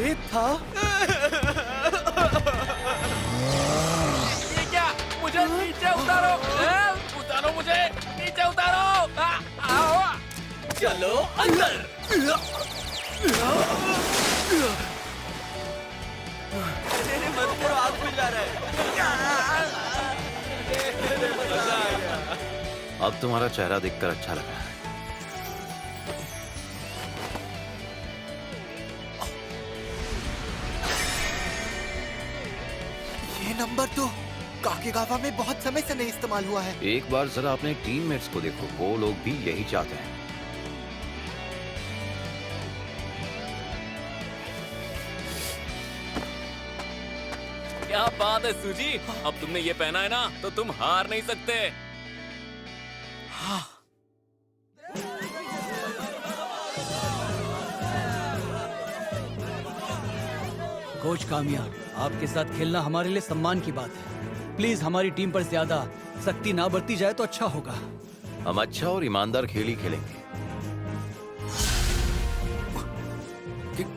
ये था। ये क्या? मुझे नीचे उतारो, उतारो मुझे, नीचे उतारो। चलो अंदर। मत करो, आग खुल जा रहा है। अब तुम्हारा चेहरा देखकर अच्छा लगा। ये नंबर तो काकेगावा में बहुत समय से नहीं इस्तेमाल हुआ है। एक बार जरा अपने टीममेट्स को देखो, वो लोग भी यही चाहते हैं। क्या बात है सूजी, अब तुमने ये पहना है ना तो तुम हार नहीं सकते। हाँ। कोच कामिया, आपके साथ खेलना हमारे लिए सम्मान की बात है। प्लीज हमारी टीम पर ज्यादा सख्ती ना बरती जाए तो अच्छा होगा। हम अच्छा और ईमानदार खेल ही खेलेंगे।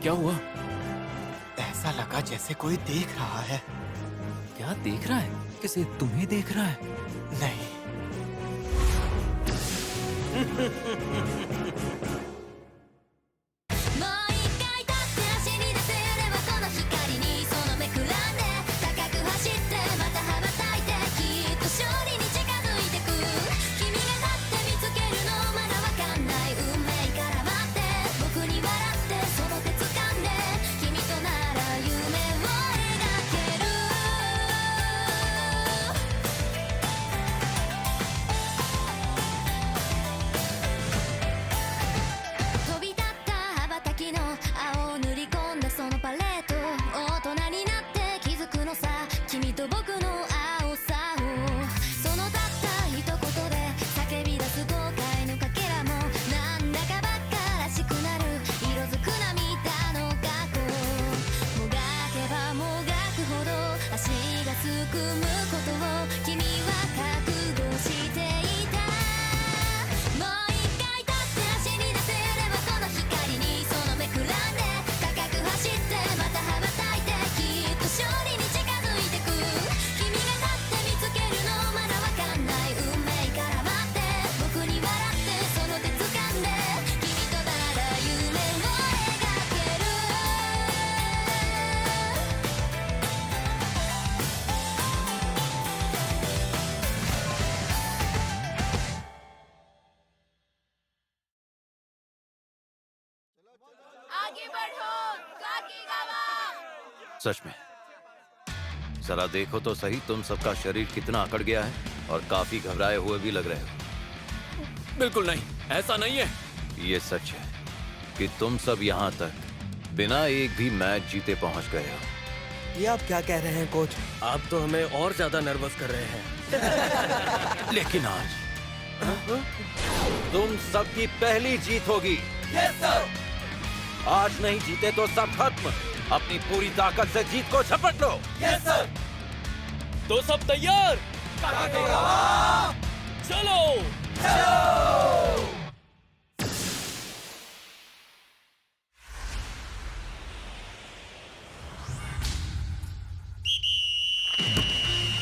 क्या हुआ? ऐसा लगा जैसे कोई देख रहा है। क्या देख रहा है? किसे? तुम्हें देख रहा है? नहीं। आगे बढ़ो, काकीगावा। सच में जरा देखो तो सही, तुम सबका शरीर कितना अकड़ गया है और काफी घबराए हुए भी लग रहे हो। बिल्कुल नहीं, ऐसा नहीं है। ये सच है कि तुम सब यहाँ तक बिना एक भी मैच जीते पहुँच गए हो। ये आप क्या कह रहे हैं कोच? आप तो हमें और ज्यादा नर्वस कर रहे हैं। लेकिन आज तुम सबकी पहली जीत होगी। Yes sir. आज नहीं जीते तो सब खत्म। अपनी पूरी ताकत से जीत को झपट लो। Yes sir. तो सब तैयार? चलो।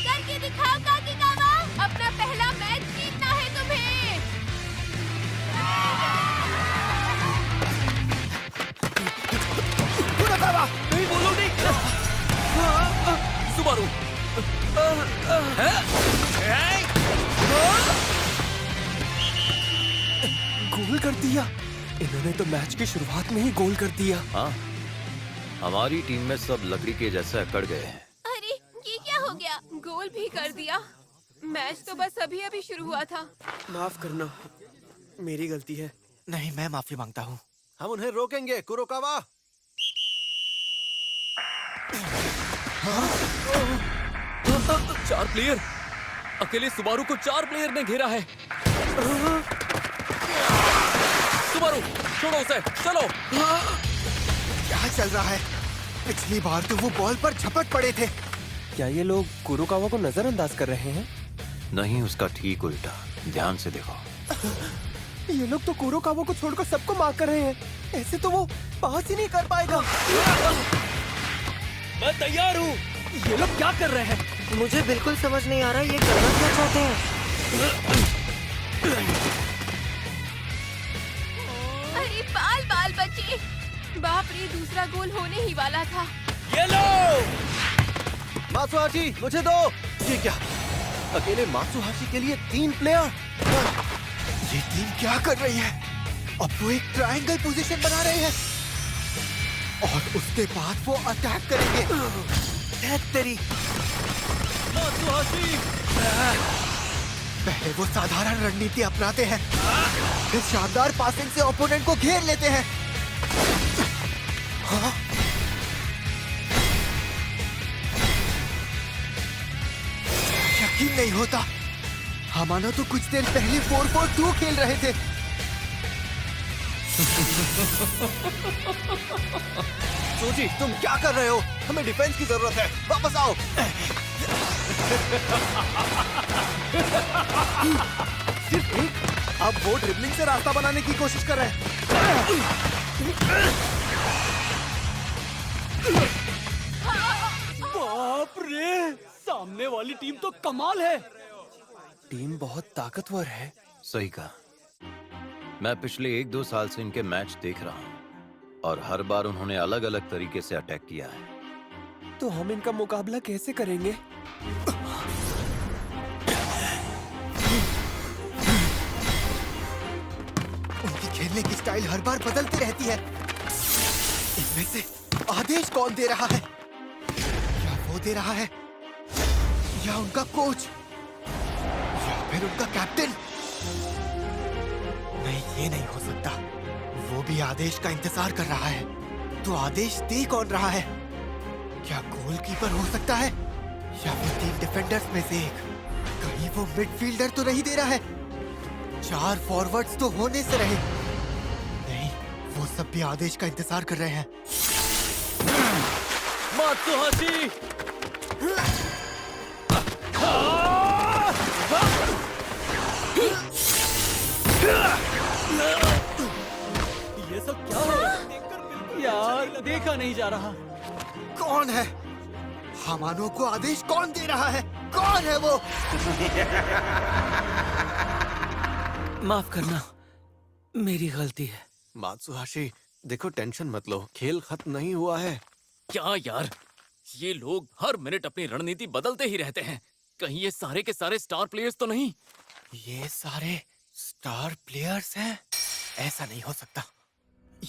करके दिखाओ काकीगावा, अपना पहला मैच जीतना है तुम्हें। नहीं बोलो नहीं। सुबारू। गोल कर दिया। इन्होंने तो मैच की शुरुआत में ही गोल कर दिया। हाँ, हमारी टीम में सब लकड़ी के जैसे अकड़ गए हैं। अरे ये क्या हो गया? गोल भी कर दिया। मैच तो बस अभी अभी शुरू हुआ था। माफ करना, मेरी गलती है। नहीं, मैं माफी मांगता हूँ। हम उन्हें रोकेंगे, कुरोकावा। चार प्लेयर, अकेले सुबारू को 4 प्लेयर ने घेरा है। सुबारू, छोड़ो उसे, चलो। क्या चल रहा है? पिछली बार तो वो बॉल पर झपट पड़े थे। क्या ये लोग कुरोकावा को नजरअंदाज कर रहे हैं? नहीं, उसका ठीक उल्टा। ध्यान से देखो। ये लोग तो कुरोकावा को छोड़कर सबको मार कर रहे हैं। ऐसे तो वो पास ही नहीं कर पाएगा। मैं तैयार हूँ। ये लोग क्या कर रहे हैं? मुझे बिल्कुल समझ नहीं आ रहा ये करना क्या चाहते हैं। अरे बाल बाल बचे। बाप रे, दूसरा गोल होने ही वाला था। ये लो। मात्सुहाशी मुझे दो। ये क्या, अकेले मात्सुहाशी के लिए 3 प्लेयर? ये टीम क्या कर रही है? अब वो एक ट्रायंगल पोजीशन बना रहे हैं और उसके बाद वो अटैक करेंगे। तेरी पहले वो साधारण रणनीति अपनाते हैं, फिर शानदार पासिंग से ओपोनेंट को घेर लेते हैं। हाँ? यकीन नहीं होता, हमारा तो कुछ देर पहले 4-4-2 खेल रहे थे। सूजी, तुम क्या कर रहे हो? हमें डिफेंस की जरूरत है, वापस आओ। सिर्फ एक, अब वो ड्रिबलिंग से रास्ता बनाने की कोशिश कर रहे हैं। बाप रे, सामने वाली टीम तो कमाल है। टीम बहुत ताकतवर है। सही कहा। मैं पिछले 1-2 साल से इनके मैच देख रहा हूँ और हर बार उन्होंने अलग अलग तरीके से अटैक किया है। तो हम इनका मुकाबला कैसे करेंगे? उनकी खेलने की स्टाइल हर बार बदलती रहती है। इनमें से आदेश कौन दे रहा है? या वो दे रहा है, या उनका कोच, या फिर उनका कैप्टन? नहीं, ये नहीं हो सकता। वो भी आदेश का इंतजार कर रहा है। तो आदेश दे कौन रहा है? क्या गोलकीपर हो सकता है, या फिर 3 डिफेंडर्स में से एक? कहीं वो मिडफील्डर तो नहीं दे रहा है? 4 फॉरवर्ड्स तो होने से रहे। नहीं, वो सब भी आदेश का इंतजार कर रहे हैं। मात्सुहाशी। ये सब क्या हो रहा है? यार, देखा नहीं जा रहा। कौन है? हमानो को आदेश कौन दे रहा है? कौन है वो? माफ करना, मेरी गलती है। मात्सुहाशी, देखो टेंशन मत लो, खेल खत्म नहीं हुआ है। क्या यार, ये लोग हर मिनट अपनी रणनीति बदलते ही रहते हैं। कहीं ये सारे के सारे स्टार प्लेयर्स तो नहीं? ये सारे स्टार प्लेयर्स हैं? ऐसा नहीं हो सकता।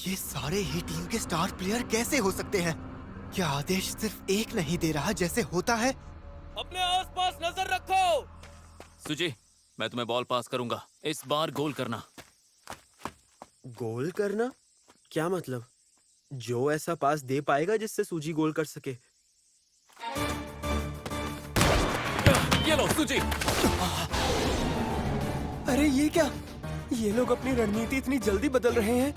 ये सारे ही टीम के स्टार प्लेयर कैसे हो सकते हैं? क्या आदेश सिर्फ एक नहीं दे रहा जैसे होता है? अपने आसपास नजर रखो। सुजी, मैं तुम्हें बॉल पास करूंगा। इस बार गोल करना। गोल करना? क्या मतलब? जो ऐसा पास दे पाएगा जिससे सूजी गोल कर सके। ये लो सुजी। अरे ये क्या? ये लोग अपनी रणनीति इतनी जल्दी बदल रहे हैं।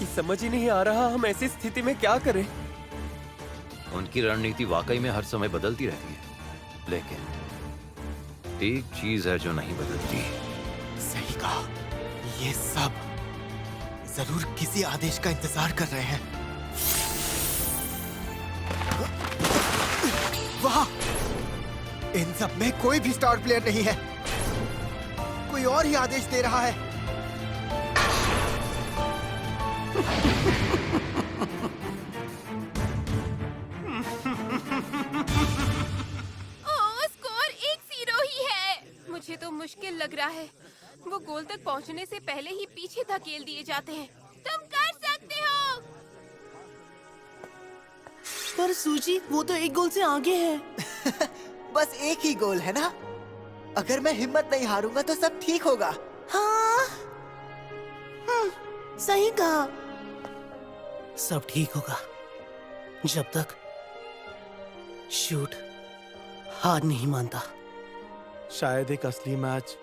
ये समझ ही नहीं आ रहा हम ऐसी स्थिति में क्या करें। उनकी रणनीति वाकई में हर समय बदलती रहती है, लेकिन एक चीज है जो नहीं बदलती। सही कहा, ये सब जरूर किसी आदेश का इंतजार कर रहे हैं। वाह! इन सब में कोई भी स्टार प्लेयर नहीं है। कोई और ही आदेश दे रहा है। स्कोर 1-0 ही है। मुझे तो मुश्किल लग रहा है। वो गोल तक पहुंचने से पहले ही पीछे धकेल दिए जाते हैं। तुम कर सकते हो। पर सूजी, वो तो 1 गोल से आगे है। बस एक ही गोल है ना? अगर मैं हिम्मत नहीं हारूंगा तो सब ठीक होगा। हाँ, सही कहा। सब ठीक होगा जब तक शूट हार नहीं मानता। शायद एक असली मैच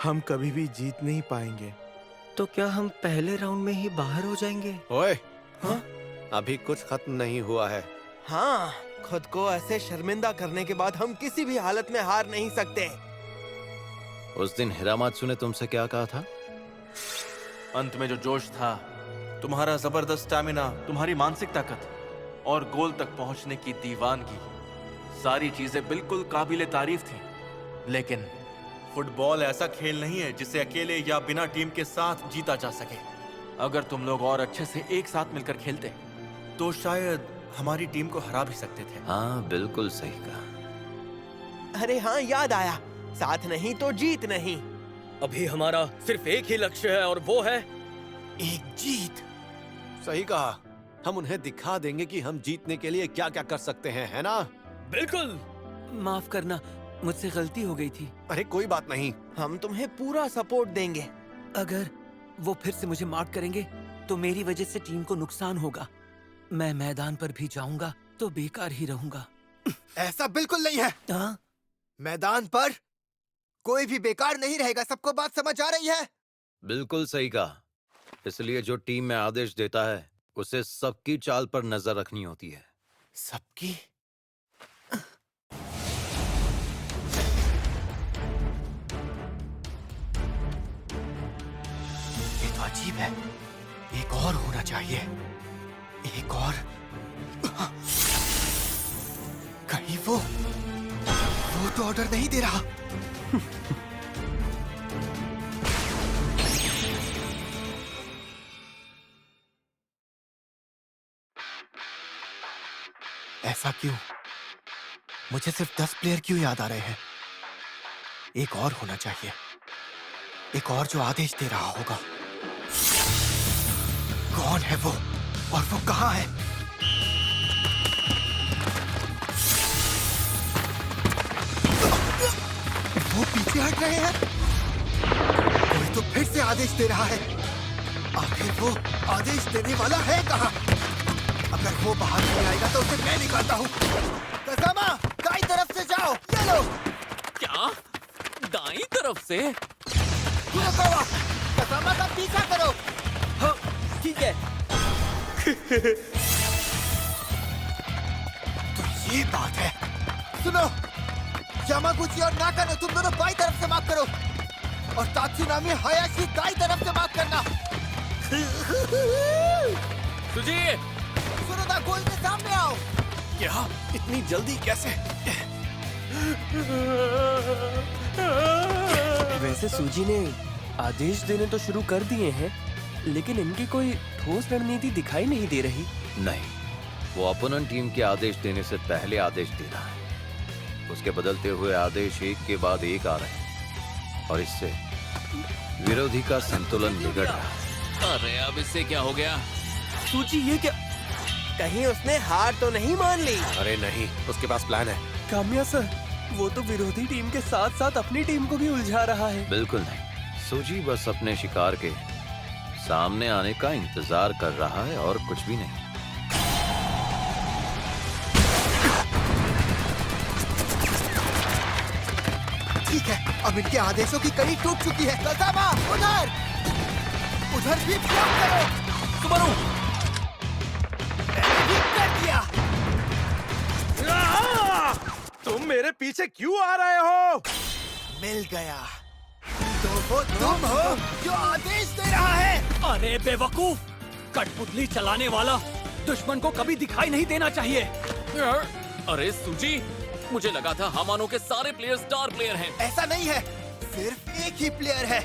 हम कभी भी जीत नहीं पाएंगे। तो क्या हम पहले राउंड में ही बाहर हो जाएंगे? ओए, हाँ? अभी कुछ खत्म नहीं हुआ है। हाँ, खुद को ऐसे शर्मिंदा करने के बाद हम किसी भी हालत में हार नहीं सकते। उस दिन हिरामात्सु ने तुमसे क्या कहा था? अंत में जो जोश था, तुम्हारा जबरदस्त स्टैमिना, तुम्हारी मानसिक ताकत और गोल तक पहुंचने की दीवानगी, सारी चीजें बिल्कुल काबिले तारीफ थी। लेकिन फुटबॉल ऐसा खेल नहीं है जिसे अकेले या बिना टीम के साथ जीता जा सके। अगर तुम लोग और अच्छे से एक साथ मिलकर खेलते तो शायद हमारी टीम को हरा भी सकते थे। हाँ, बिल्कुल सही कहा। अरे हाँ, याद आया, साथ नहीं तो जीत नहीं। अभी हमारा सिर्फ एक ही लक्ष्य है और वो है एक जीत। सही कहा। हम उन्हें दिखा देंगे कि हम जीतने के लिए क्या क्या कर सकते हैं, है ना? बिल्कुल। माफ करना, मुझसे गलती हो गई थी। अरे कोई बात नहीं, हम तुम्हें पूरा सपोर्ट देंगे। अगर वो फिर से मुझे मार्क करेंगे तो मेरी वजह से टीम को नुकसान होगा। मैं मैदान पर भी जाऊंगा तो बेकार ही रहूंगा। ऐसा बिल्कुल नहीं है। हाँ? मैदान पर कोई भी बेकार नहीं रहेगा। सबको बात समझ आ रही है? बिल्कुल सही कहा। इसलिए जो टीम में आदेश देता है उसे सबकी चाल पर नजर रखनी होती है। सबकी? ये तो अजीब है। एक और होना चाहिए। एक और। कहीं वो तो ऑर्डर नहीं दे रहा। ऐसा क्यों? मुझे सिर्फ 10 प्लेयर क्यों याद आ रहे हैं? एक और होना चाहिए। एक और जो आदेश दे रहा होगा। कौन है वो और वो कहाँ है? वो पीछे हट रहे हैं। कोई तो फिर से आदेश दे रहा है। आखिर वो आदेश देने वाला है कहाँ? अगर वो बाहर नहीं आएगा तो उसे मैं निकालता हूँ। कसामा, दाईं तरफ से जाओ। ये लो। क्या? दाईं तरफ से? कुरोकावा, कसामा का पीछा करो। हाँ, ठीक है। तो ये बात है। सुनो, यामागुची और नाकानो, तुम दोनों बाईं तरफ से मार्क करो और तात्सुनामी हायाशी दाईं तरफ से मार्क करना। सुजी! सुनोदा, गोल के सामने आओ। क्या? इतनी जल्दी कैसे? वैसे सूजी ने आदेश देने तो शुरू कर दिए हैं, लेकिन इनकी कोई ठोस रणनीति दिखाई नहीं दे रही। नहीं, वो अपोनेंट टीम के आदेश देने से पहले आदेश दे रहा है। उसके बदलते हुए आदेश एक के बाद एक आ रहे हैं और इससे विरोधी का संतुलन बिगड़ रहा है। अरे अब इससे क्या हो गया? सूजी, ये क्या? कहीं उसने हार तो नहीं मान ली? अरे नहीं, उसके पास प्लान है। काम्या सर, वो तो विरोधी टीम के साथ साथ अपनी टीम को भी उलझा रहा है। बिल्कुल नहीं, सूजी बस अपने शिकार के सामने आने का इंतजार कर रहा है और कुछ भी नहीं। ठीक है, अब इनके आदेशों की कड़ी टूट चुकी है। कसामा, उधर भी ब्लॉक करो। सुबारू! ठीक कर दिया। तुम मेरे पीछे क्यों आ रहे हो? मिल गया। तो वो तुम हो जो आदेश दे रहा है। अरे बेवकूफ! कठपुतली चलाने वाला दुश्मन को कभी दिखाई नहीं देना चाहिए। अरे सुजी, मुझे लगा था हमानो के सारे प्लेयर स्टार प्लेयर हैं। ऐसा नहीं है, सिर्फ एक ही प्लेयर है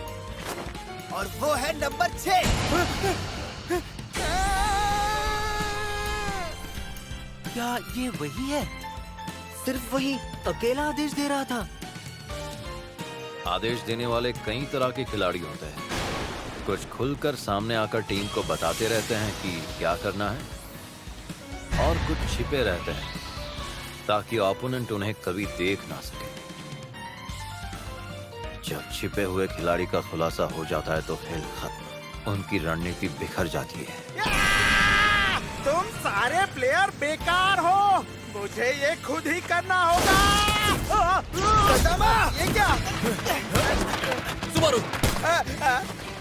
और वो है नंबर 6। क्या ये वही है? सिर्फ वही अकेला आदेश दे रहा था। आदेश देने वाले कई तरह के खिलाड़ी होते हैं। कुछ खुलकर सामने आकर टीम को बताते रहते हैं कि क्या करना है और कुछ छिपे रहते हैं ताकि ओपोनेंट उन्हें कभी देख ना सके। जब छिपे हुए खिलाड़ी का खुलासा हो जाता है तो खेल खत्म। उनकी रणनीति बिखर जाती है। तुम सारे प्लेयर बेकार हो। मुझे ये खुद ही करना होगा। कसामा, ये क्या? सुबारू!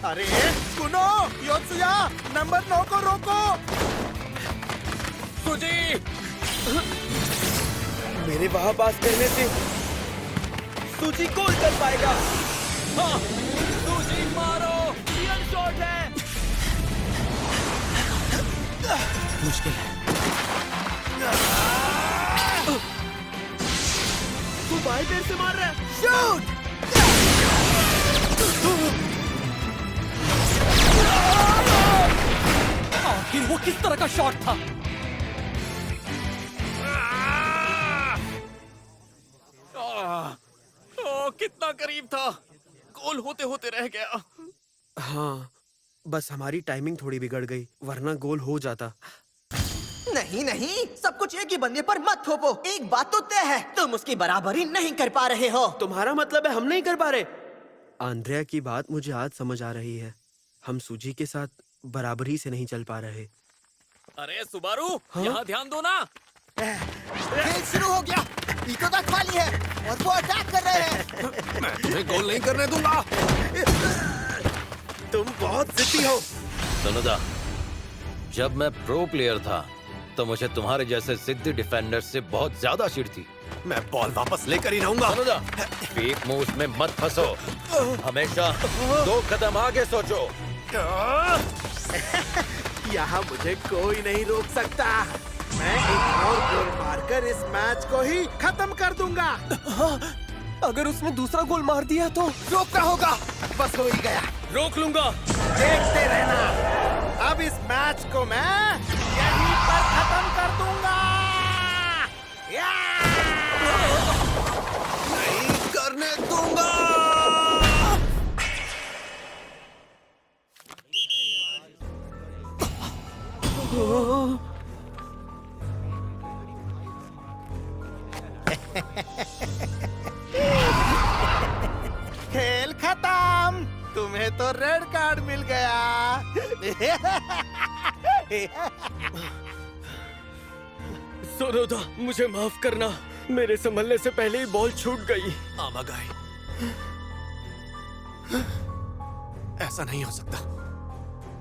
अरे सुनो, योत्सुया, नंबर 9 को रोको। सुजी! मेरे वहां पास करने से सूची गोल कर पाएगा। हाँ! सुजी मारो! रियल शॉट है। मुश्किल है। तू बाएं पैर से मार रहा है। शूट! आखिर वो किस तरह का शॉट था? कितना करीब था, गोल होते होते रह गया। हाँ, बस हमारी टाइमिंग थोड़ी बिगड़ गई, वरना गोल हो जाता। नहीं नहीं, सब कुछ एक ही बंदे पर मत थोपो। एक बात तो तय है, तुम उसकी बराबरी नहीं कर पा रहे हो। तुम्हारा मतलब है हम नहीं कर पा रहे? आंद्रिया की बात मुझे आज समझ आ रही है। हम सूजी के साथ बराबरी से नहीं चल पा रहे। अरे सुबारू, हाँ? यहाँ ध्यान दो ना। खेल शुरू हो गया। इको तक खाली है और वो अटैक कर रहे हैं। मैं तुम्हें गोल नहीं करने दूंगा। तुम बहुत जिद्दी हो। सुनोदा, जब मैं प्रो प्लेयर था तो मुझे तुम्हारे जैसे जिद्दी डिफेंडर से बहुत ज्यादा चिढ़ थी। मैं बॉल वापस लेकर ही रहूंगा। सुनोदा, फेक मूव्स में मत फंसो। हमेशा 2 कदम आगे सोचो। यहाँ मुझे कोई नहीं रोक सकता। मैं एक और गोल मारकर इस मैच को ही खत्म कर दूंगा। अगर उसने दूसरा गोल मार दिया तो रोकना होगा। बस हो ही गया। रोक लूंगा। देखते रहना, अब इस मैच को मैं यहीं पर खत्म कर दूंगा। नहीं करने दूंगा। खेल खत्म। तुम्हें तो रेड कार्ड मिल गया। सोनोदा, मुझे माफ करना। मेरे संभलने से पहले ही बॉल छूट गई। आमागाई, ऐसा नहीं हो सकता।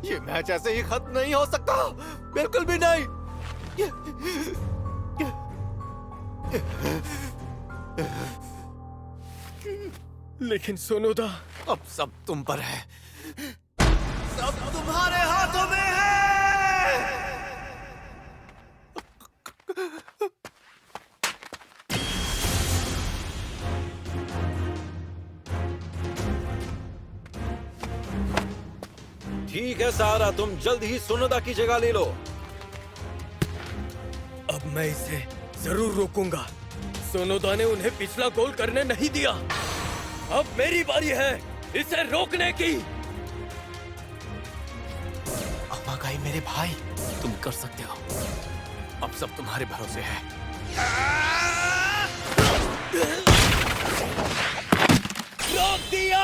ये मैच ऐसे ही खत्म नहीं हो सकता। बिल्कुल भी नहीं। लेकिन सोनोदा, अब सब तुम पर है। सब तुम्हारे हाथों में है। ठीक है सारा, तुम जल्द ही सुनोदा की जगह ले लो। अब मैं इसे जरूर रोकूंगा। सोनोदा ने उन्हें पिछला गोल करने नहीं दिया। अब मेरी बारी है इसे रोकने की। आमागाई मेरे भाई, तुम कर सकते हो। अब सब तुम्हारे भरोसे है। रोक दिया।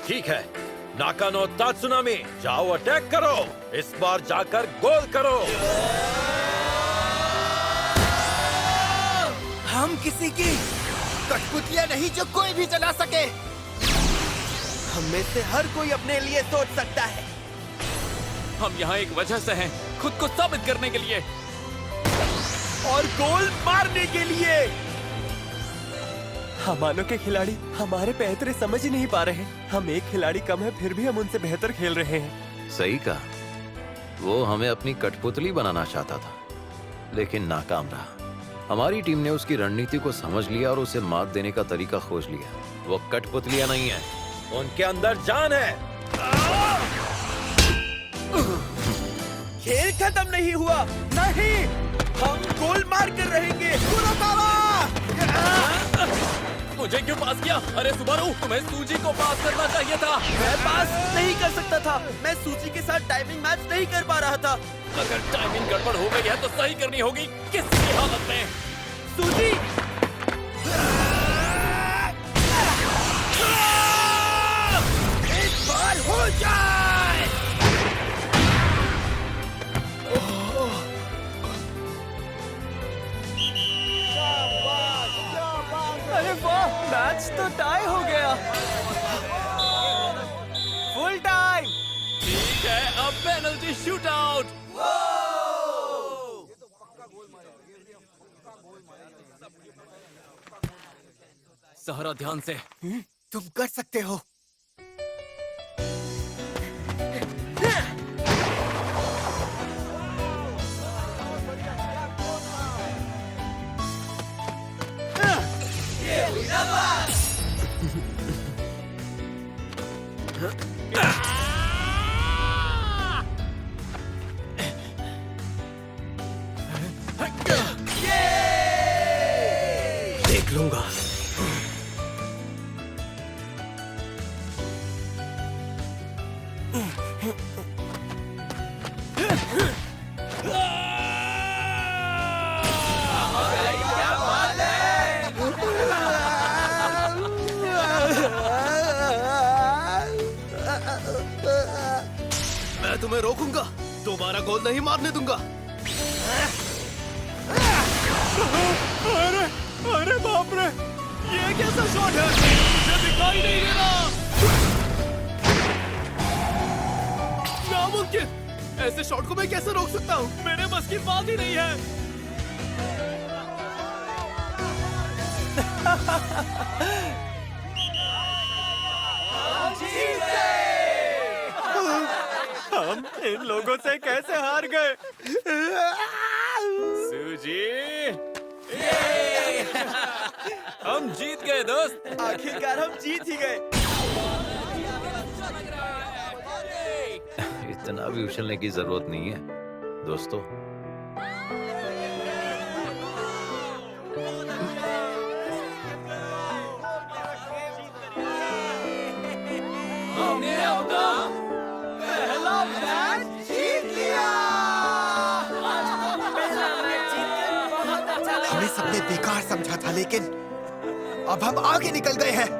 ठीक है, नाकानो तात्सुनामी, जाओ अटैक करो। इस बार जाकर गोल करो। हम किसी की कठपुतलियां नहीं जो कोई भी चला सके। हम में से हर कोई अपने लिए सोच सकता है। हम यहाँ एक वजह से हैं, खुद को साबित करने के लिए और गोल मारने के लिए। हमानो के खिलाड़ी हमारे बेहतर समझ ही नहीं पा रहे। हम एक खिलाड़ी कम है, फिर भी हम उनसे बेहतर खेल रहे हैं। सही कहा, वो हमें अपनी कठपुतली बनाना चाहता था, लेकिन नाकाम रहा। हमारी टीम ने उसकी रणनीति को समझ लिया और उसे मात देने का तरीका खोज लिया। वो कठपुतलियां नहीं है, उनके अंदर जान है। खेल खत्म नहीं हुआ। नहीं, हम गोल मार कर रहेंगे। मुझे क्यों पास किया? अरे सुबारू, तुम्हें सूजी को पास करना चाहिए था। मैं पास नहीं कर सकता था। मैं सूची के साथ टाइमिंग मैच नहीं कर पा रहा था। अगर टाइमिंग गड़बड़ हो गई है तो सही करनी होगी। किसी हालत में। सूची, एक बार हो जाए। अरे वाह, मैच तो टाई हो गया। Full time. ठीक है, अब पेनल्टी शूट आउट। सहरा, ध्यान से। तुम कर सकते हो। देख लूंगा। मैं तुम्हें रोकूंगा, दोबारा गोल नहीं मारने दूंगा। अरे अरे बाप रे, ये कैसा शॉट है? मुझे दिखाई नहीं दे रहा। नामुमकिन, ऐसे शॉट को मैं कैसे रोक सकता हूँ? मेरे बस की बात ही नहीं है। हम इन लोगों से कैसे हार गए? सूजी, हम जीत गए दोस्त। आखिरकार हम जीत ही गए। इतना भी उछलने की जरूरत नहीं है दोस्तों। हमें सबने बेकार समझा था, लेकिन अब हम आगे निकल गए हैं।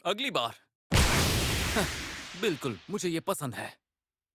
अगली बार बिल्कुल, मुझे ये पसंद है।